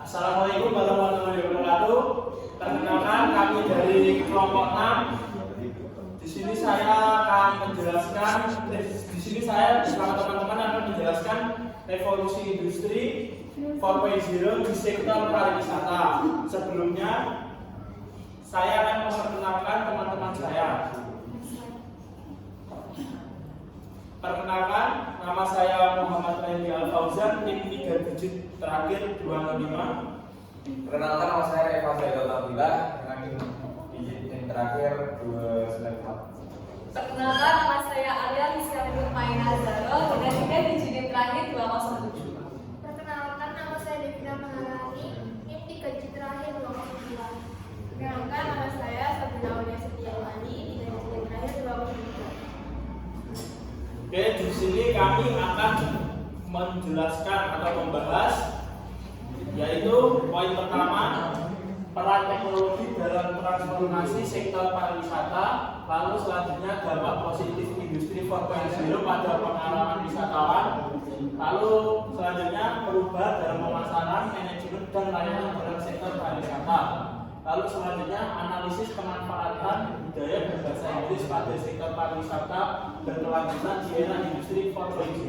Assalamualaikum warahmatullahi wabarakatuh. Perkenalkan, kami dari kelompok 6. Di sini saya akan menjelaskan, bersama teman-teman akan menjelaskan revolusi industri 4.0 di sektor pariwisata. Sebelumnya, saya akan memperkenalkan teman-teman saya. Perkenalkan, nama saya Muhammad Randy Al-Fauzan, NIM 3 digit terakhir 205. Perkenalkan, nama saya Reva Zaidul Abdillah dengan NIM digit terakhir 294. Perkenalkan, nama saya Alia Lisya Maina Zaro dengan 3 digit terakhir 207. Perkenalkan, nama saya Devina Maharani, NIM 3 digit terakhir 202. Perkenalkan, nama saya Sabrina Aulia Setiawani, 3 digit terakhir 203. Oke, di sini kami akan menjelaskan atau membahas, yaitu poin pertama, peran teknologi dalam transformasi sektor pariwisata. Lalu selanjutnya dampak positif industri 4.0 pada pengalaman wisatawan. Lalu selanjutnya perubahan dalam pemasaran, manajemen dan layanan dalam sektor pariwisata. Lalu selanjutnya analisis pemanfaatan budaya dan bahasa Inggris pada sektor pariwisata dan kelanjutan di era industri 4.0.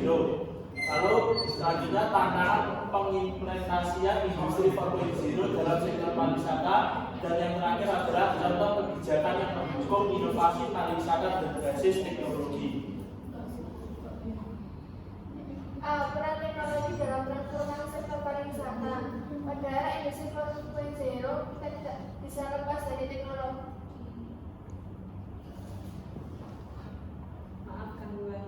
Lalu selanjutnya tantangan pengimplementasian industri 4.0 dalam sektor pariwisata, dan yang terakhir adalah contoh kebijakan yang mendukung inovasi pariwisata dan berbasis teknologi. Peran teknologi dalam transformasi sektor pariwisata. Pada era industri 4.0, kita tidak bisa lepas dari teknologi. Maaf gangguan.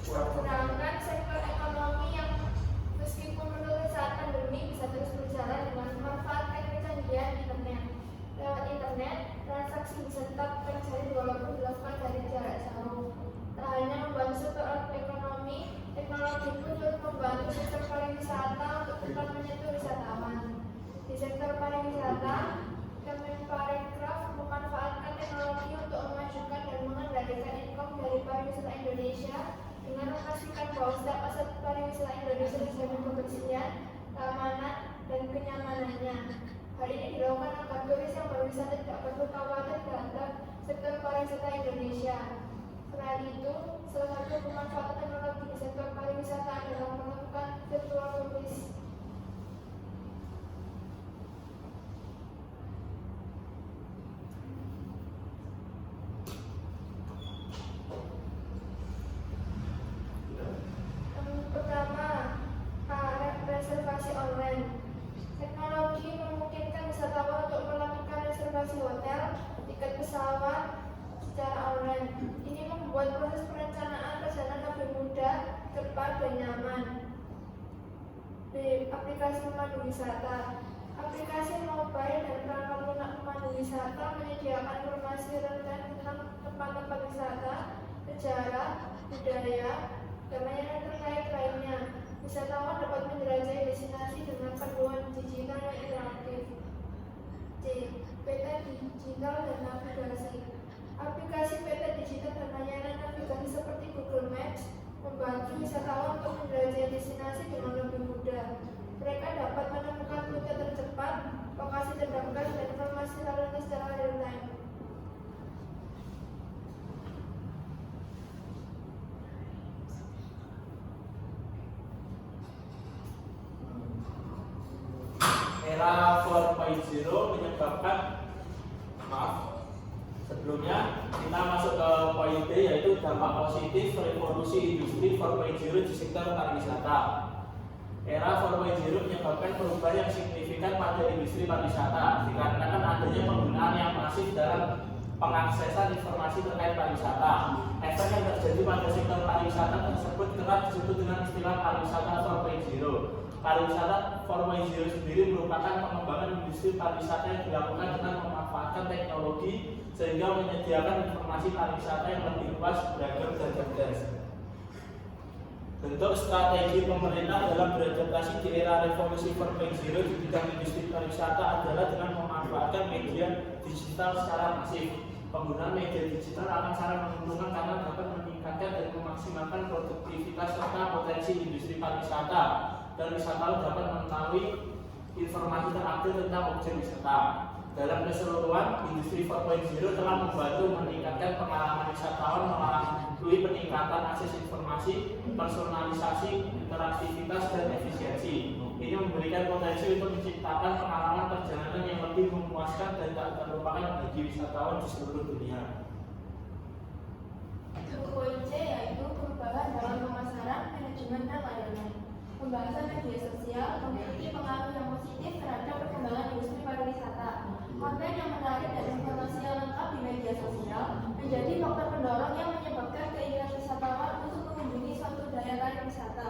Sedangkan sektor ekonomi yang meskipun menurun saat pandemi bisa terus berjalan dengan memanfaatkan kecanggihan internet. Lewat internet, transaksi bisa tetap terjadi walaupun dilakukan dari jarak jauh. Tak hanya membantu sektor ekonomi, teknologi pun turut membantu sektor pariwisata untuk tetap menyentuh wisatawan. Di sektor pariwisata, Kemenparekraf memanfaatkan teknologi untuk memajukan dan mengendalikan income dari pariwisata Indonesia dengan memastikan bahwa setiap aset pariwisata Indonesia dijamin kebersihan, keamanan, dan kenyamanannya. Hal ini dilakukan agar turis yang berwisata tidak perlu khawatir terhadap sektor pariwisata Indonesia. Selain itu, salah satu pemanfaatan teknologi di sektor pariwisata adalah melakukan virtual tourist. Pertama, reservasi online. Teknologi memungkinkan wisatawan untuk melakukan reservasi hotel, tiket pesawat secara online. Ini membuat proses perencanaan perjalanan lebih mudah, cepat, dan nyaman. B. Aplikasi pemandu wisata. Aplikasi mobile dan perangkat lunak pemandu wisata menyediakan informasi real-time tentang tempat-tempat wisata, sejarah, budaya, dan layanan terkait lainnya. Wisatawan dapat menjelajahi destinasi dengan panduan digital yang interaktif. C. Peta digital dan navigasi. Aplikasi peta digital dan layanan navigasi seperti Google Maps membantu wisatawan untuk menjelajahi destinasi dengan lebih mudah. Mereka dapat menemukan rute tercepat, lokasi terdekat, dan informasi lalu lintas secara real time. Era 4.0 menyebabkan, sebelumnya kita masuk ke poin B, yaitu dampak positif revolusi industri 4.0 di sektor pariwisata. Era 4.0 menyebabkan perubahan yang signifikan pada industri pariwisata dikarenakan adanya penggunaan yang masif dalam pengaksesan informasi terkait pariwisata. Efek yang terjadi pada sektor pariwisata tersebut kerap disebut dengan istilah pariwisata 4.0. Pariwisata 4.0 sendiri merupakan pengembangan industri pariwisata yang dilakukan dengan memanfaatkan teknologi sehingga menyediakan informasi pariwisata yang lebih luas, beragam, dan cerdas. Bentuk strategi pemerintah dalam beradaptasi di era revolusi 4.0 di bidang industri pariwisata adalah dengan memanfaatkan media digital secara masif. Penggunaan media digital akan sangat menguntungkan karena dapat meningkatkan dan memaksimalkan produktivitas serta potensi industri pariwisata. dan wisatawan dapat mengetahui informasi terupdate tentang objek wisata. Dalam keseluruhan, industri 4.0 telah membantu meningkatkan pengalaman wisatawan melalui peningkatan akses informasi, personalisasi, interaktivitas, dan efisiensi. Ini memberikan potensi untuk menciptakan pengalaman perjalanan yang lebih memuaskan dan tak terlupakan bagi wisatawan di seluruh dunia. Poin C yaitu perubahan dalam pemasaran, manajemen, dan layanan. Pembahasan media sosial memiliki pengaruh yang positif terhadap perkembangan industri pariwisata. Konten yang menarik dan informasi yang lengkap di media sosial menjadi faktor pendorong yang menyebabkan keinginan wisatawan untuk mengunjungi suatu daya tarik wisata.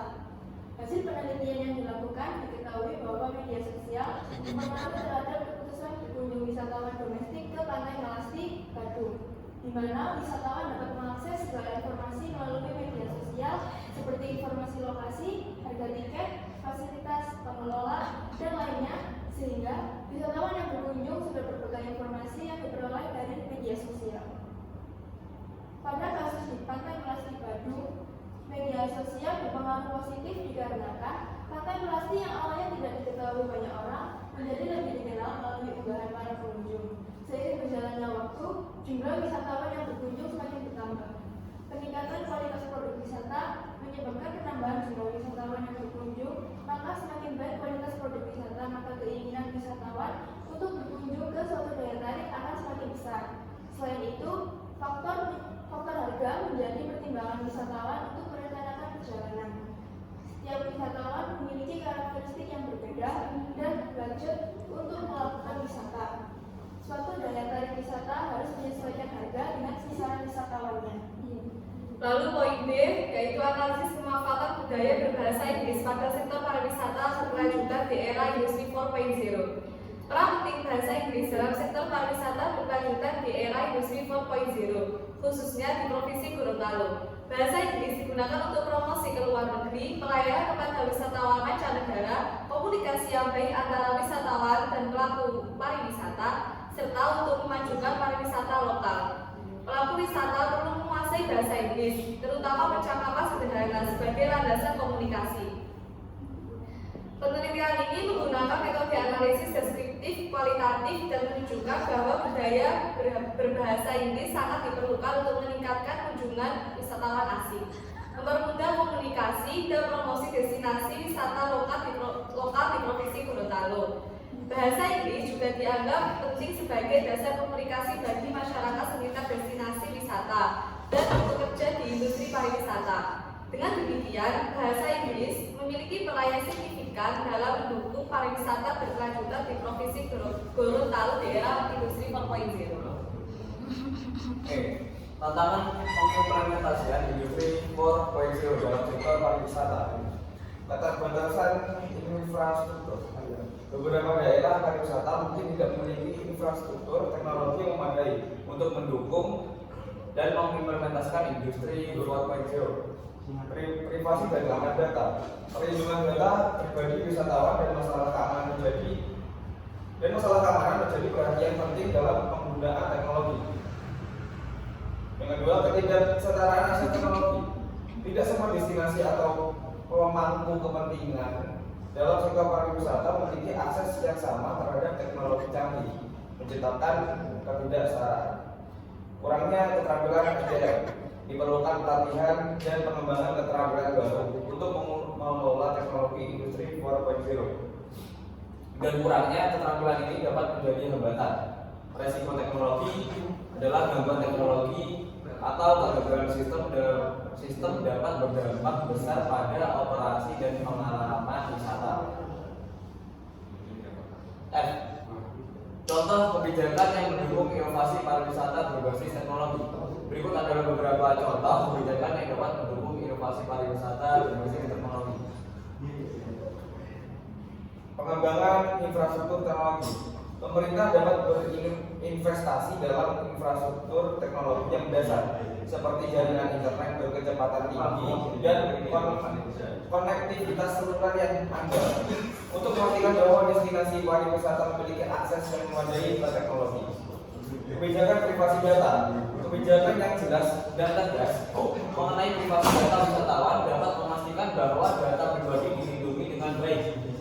Hasil penelitian yang dilakukan diketahui bahwa media sosial berpengaruh terhadap keputusan berkunjung wisatawan domestik ke Pantai Melasti, Badung, di mana wisatawan dapat mengakses segala informasi melalui media sosial seperti informasi lokasi, harga tiket, fasilitas pengelola, dan lainnya, sehingga wisatawan yang berkunjung sudah berbekal informasi yang diperoleh dari media sosial. Pada kasus di Pantai Melasti Badung, media sosial berpengaruh positif dikarenakan Pantai Melasti yang awalnya tidak diketahui banyak orang menjadi lebih dikenal melalui unggahan para pengunjung. Seiring berjalannya waktu, jumlah wisatawan yang berkunjung semakin bertambah. Peningkatan kualitas produk wisata menyebabkan penambahan jumlah wisatawan yang berkunjung, maka semakin baik kualitas produk wisata, maka keinginan wisatawan untuk berkunjung ke suatu daya tarik akan semakin besar. Selain itu, faktor harga menjadi pertimbangan wisatawan untuk merencanakan perjalanan. Setiap wisatawan memiliki karakteristik yang berbeda dan budget untuk melakukan wisata. Suatu daya tarik wisata harus menyesuaikan harga dengan kisaran wisatawannya. Lalu poin B yaitu analisis pemanfaatan budaya berbahasa Inggris pada sektor pariwisata berkelanjutan di era industri 4.0. Peran penting bahasa Inggris dalam sektor pariwisata berkelanjutan di era industri 4.0, khususnya di Provinsi Gorontalo. Bahasa Inggris digunakan untuk promosi ke luar negeri, pelayanan kepada wisatawan mancanegara, komunikasi yang baik antara wisatawan dan pelaku pariwisata, serta untuk memajukan pariwisata lokal. Pelaku wisata perlu menguasai bahasa Inggris, terutama percakapan sederhana sebagai landasan komunikasi. Penelitian ini menggunakan metode analisis deskriptif kualitatif dan menunjukkan bahwa budaya berbahasa Inggris sangat diperlukan untuk meningkatkan kunjungan wisatawan asing, mempermudah komunikasi dan promosi destinasi wisata lokal di Provinsi Gorontalo. Bahasa Inggris juga dianggap penting sebagai dasar komunikasi bagi masyarakat sekitar destinasi wisata dan bekerja di industri pariwisata. Dengan demikian, bahasa Inggris memiliki peran signifikan dalam mendukung pariwisata berkelanjutan di Provinsi Gorontalo di era industri 4.0. Tantangan pengimplementasian industri 4.0 dalam sektor pariwisata. Keterbatasan infrastruktur. Beberapa daerah pariwisata mungkin tidak memiliki infrastruktur teknologi yang memadai untuk mendukung dan mengimplementasikan industri 4.0. Privasi dan keamanan data, perlindungan data pribadi wisatawan dan masalah keamanan menjadi perhatian penting dalam penggunaan teknologi. Yang kedua, ketidaksetaraan akses teknologi. Tidak semua destinasi atau pemangku kepentingan dalam sektor pariwisata memiliki akses yang sama terhadap teknologi canggih, menciptakan ketidaksetaraan. Kurangnya keterampilan SDM, diperlukan pelatihan dan pengembangan keterampilan baru untuk mengelola teknologi industri 4.0. Dan kurangnya keterampilan ini dapat menjadi hambatan. Resiko teknologi adalah gangguan teknologi atau kegagalan sistem dapat berdampak besar pada operasi dan pengalaman wisata. F. Contoh kebijakan yang mendukung inovasi pariwisata berbasis teknologi. Berikut adalah beberapa contoh kebijakan yang dapat mendukung inovasi pariwisata berbasis teknologi. Pengembangan infrastruktur teknologi. Pemerintah dapat berinvestasi dalam infrastruktur teknologi yang mendasar, seperti jaringan internet berkecepatan tinggi dan konektivitas seluler yang andal, untuk memastikan bahwa destinasi pariwisata memiliki akses yang memadai ke teknologi. Kebijakan privasi data. Kebijakan yang jelas dan tegas mengenai privasi data wisatawan dapat memastikan bahwa data pribadi dilindungi dengan baik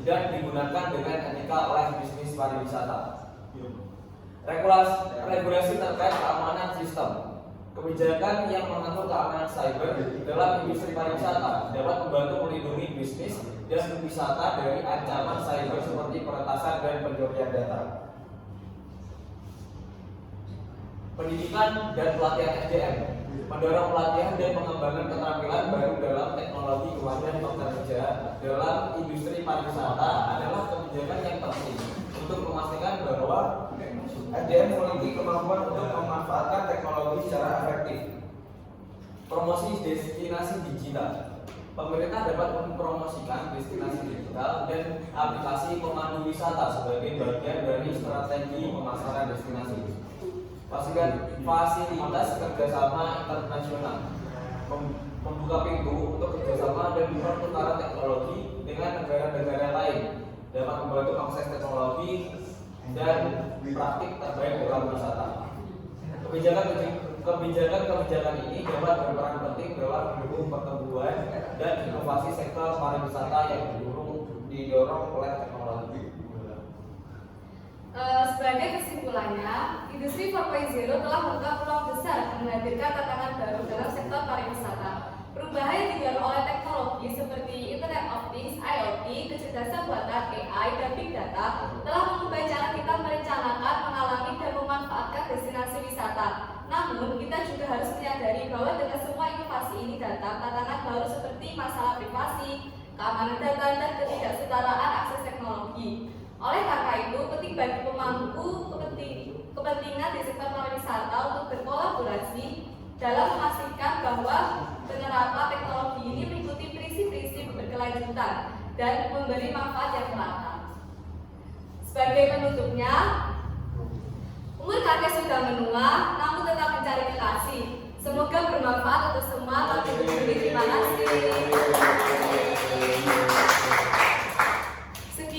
dan digunakan dengan etika oleh bisnis pariwisata. Regulasi terkait keamanan sistem. Kebijakan yang mengatur keamanan cyber dalam industri pariwisata dapat membantu melindungi bisnis dan wisata dari ancaman cyber seperti peretasan dan pencurian data. Pendidikan dan pelatihan SDM mendorong pelatihan dan pengembangan keterampilan baru dalam teknologi kemudian bekerja dalam industri pariwisata adalah kebijakan yang penting untuk memastikan bahwa SDM memiliki kemampuan untuk memanfaatkan teknologi secara efektif. Promosi destinasi digital. Pemerintah dapat mempromosikan destinasi digital dan aplikasi pemandu wisata sebagai bagian dari strategi pemasaran destinasi. Fasilitas kerjasama internasional. Membuka pintu untuk kerjasama dan pertukaran teknologi dengan negara-negara lain dapat membantu akses teknologi dan praktik terbaik dalam wisata. Kebijakan ini dapat berperan penting dalam mendukung pertumbuhan dan inovasi sektor pariwisata yang didorong oleh teknologi. Sebagai kesimpulannya, industri 4.0 telah membuka peluang besar dan menghadirkan tantangan baru dalam sektor pariwisata. Perubahan yang didorong oleh teknologi seperti Internet of Things, IoT, kecerdasan buatan, AI, dan Big Data telah mengubah cara kita merencanakan, mengalami, dan memanfaatkan destinasi wisata. Namun, kita juga harus menyadari bahwa dengan semua inovasi ini datang tantangan baru seperti masalah privasi, keamanan data, dan ketidaksetaraan akses teknologi. Oleh karena itu, penting bagi pemangku kepentingan di sektor pariwisata untuk berkolaborasi dalam memastikan bahwa penerapan teknologi ini mengikuti prinsip-prinsip berkelanjutan dan memberi manfaat yang merata. Sebagai penutupnya, umur kakek sudah menua, namun tetap mencari kekasih. Semoga bermanfaat untuk semua. Terima kasih.